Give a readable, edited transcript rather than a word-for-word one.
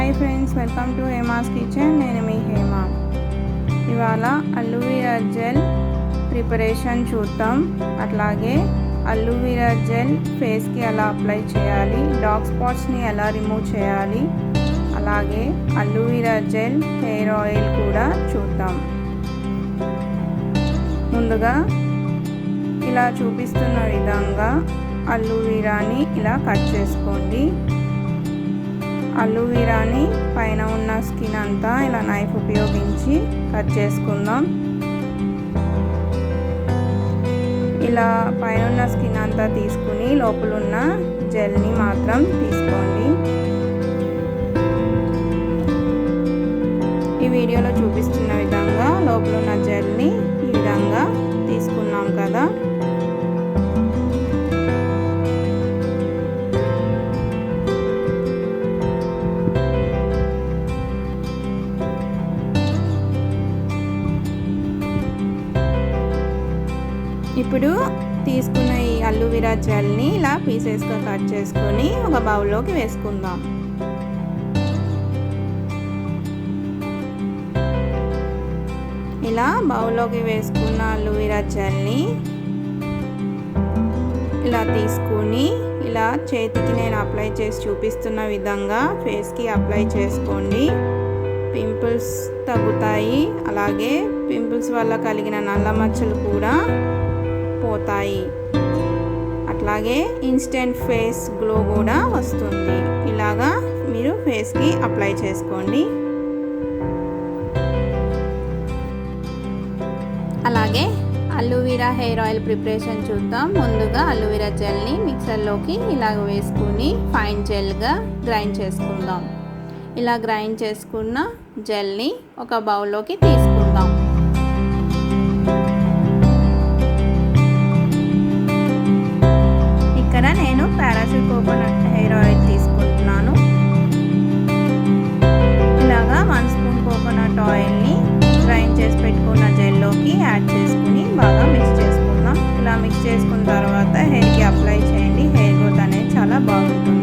Hi friends, welcome to Hema's kitchen. నేను మీ హేమ. ఇవాళ aloe vera gel preparation చూద్దాం. అట్లాగే అలోవెరా జెల్ ఫేస్కి ఎలా అప్లై చేయాలి, డార్క్ స్పాట్స్ని ఎలా రిమూవ్ చేయాలి, అలాగే అలోవెరా జెల్ హెయిర్ ఆయిల్ కూడా చూద్దాం. ముందుగా ఇలా చూపిస్తున్న విధంగా అలోవెరాని ఇలా కట్ చేసుకోండి. అలోవెరాని పైన ఉన్న స్కిన్ అంతా ఇలా నైఫ్ ఉపయోగించి కట్ చేసుకుందాం. ఇలా పైన ఉన్న స్కిన్ అంతా తీసుకుని లోపల ఉన్న జెల్ని మాత్రం తీసుకోండి. ఈ వీడియోలో చూపిస్తున్న విధంగా లోపల ఉన్న జెల్ని ఈ విధంగా తీసుకున్నాం కదా. ఇప్పుడు తీసుకున్న ఈ అలోవెరా జెల్ని ఇలా పీసెస్గా కట్ చేసుకొని ఒక బౌల్లోకి వేసుకుందాం. ఇలా బౌల్లోకి వేసుకున్న అలోవెరా జెల్ని ఇలా తీసుకుని ఇలా చేతికి నేను అప్లై చేసి చూపిస్తున్న విధంగా ఫేస్కి అప్లై చేసుకోండి. పింపుల్స్ తగ్గుతాయి, అలాగే పింపుల్స్ వల్ల కలిగిన నల్ల మచ్చలు కూడా పోతాయి. అట్లాగే ఇన్స్టెంట్ ఫేస్ గ్లో కూడా వస్తుంది. ఇలాగా మీరు ఫేస్కి అప్లై చేసుకోండి. అలాగే అలోవెరా హెయిర్ ఆయిల్ ప్రిపరేషన్ చూద్దాం. ముందుగా అలోవెరా జెల్ని మిక్సర్లోకి ఇలాగ వేసుకుని ఫైన్ జెల్గా గ్రైండ్ చేసుకుందాం. ఇలా గ్రైండ్ చేసుకున్న జెల్ని ఒక బౌల్లోకి తీసుకుందాం. ఇక్కడ నేను పారాషూట్ కోకోనట్ హెయిర్ ఆయిల్ తీసుకుంటున్నాను. ఇలాగా 1 స్పూన్ కోకోనట్ ఆయిల్ని గ్రైండ్ చేసి పెట్టుకున్న జెల్లోకి యాడ్ చేసుకుని బాగా మిక్స్ చేసుకుందాం. ఇలా మిక్స్ చేసుకున్న తర్వాత హెయిర్కి అప్లై చేయండి. హెయిర్ గ్రోత్ అనేది చాలా బాగుంటుంది.